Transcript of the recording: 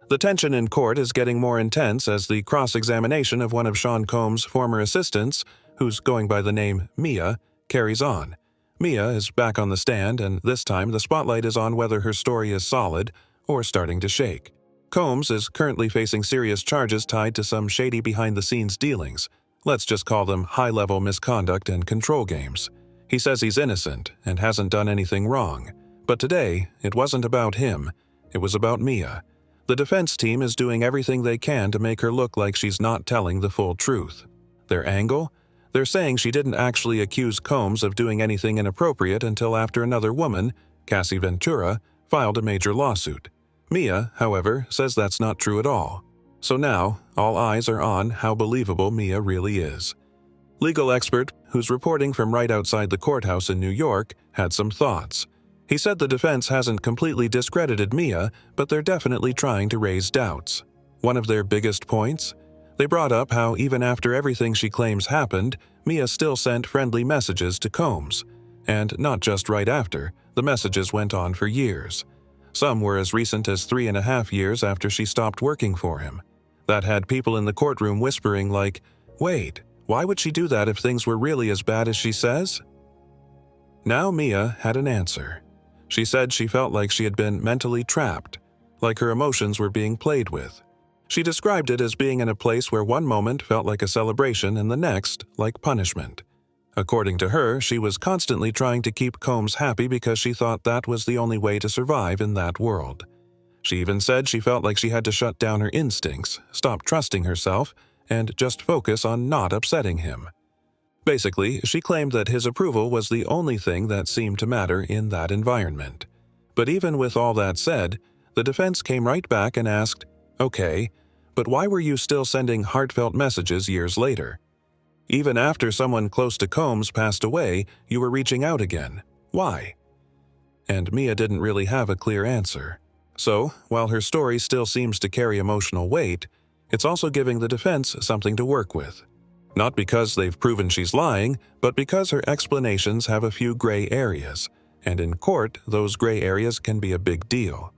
The tension in court is getting more intense as the cross-examination of one of Sean Combs' former assistants, who's going by the name Mia, carries on. Mia is back on the stand, and this time the spotlight is on whether her story is solid or starting to shake. Combs is currently facing serious charges tied to some shady behind-the-scenes dealings. Let's just call them high-level misconduct and control games. He says he's innocent and hasn't done anything wrong. But today, it wasn't about him. It was about Mia. The defense team is doing everything they can to make her look like she's not telling the full truth. Their angle? They're saying she didn't actually accuse Combs of doing anything inappropriate until after another woman, Cassie Ventura, filed a major lawsuit. Mia, however, says that's not true at all. So now, all eyes are on how believable Mia really is. Legal expert, who's reporting from right outside the courthouse in New York, had some thoughts. He said the defense hasn't completely discredited Mia, but they're definitely trying to raise doubts. One of their biggest points? They brought up how even after everything she claims happened, Mia still sent friendly messages to Combs. And not just right after, the messages went on for years. Some were as recent as 3.5 years after she stopped working for him. That had people in the courtroom whispering like, wait, why would she do that if things were really as bad as she says? Now Mia had an answer. She said she felt like she had been mentally trapped, like her emotions were being played with. She described it as being in a place where one moment felt like a celebration and the next like punishment. According to her, she was constantly trying to keep Combs happy because she thought that was the only way to survive in that world. She even said she felt like she had to shut down her instincts, stop trusting herself, and just focus on not upsetting him. Basically, she claimed that his approval was the only thing that seemed to matter in that environment. But even with all that said, the defense came right back and asked, okay, but why were you still sending heartfelt messages years later? Even after someone close to Combs passed away, you were reaching out again. Why? And Mia didn't really have a clear answer. So, while her story still seems to carry emotional weight, it's also giving the defense something to work with. Not because they've proven she's lying, but because her explanations have a few gray areas, and in court, those gray areas can be a big deal.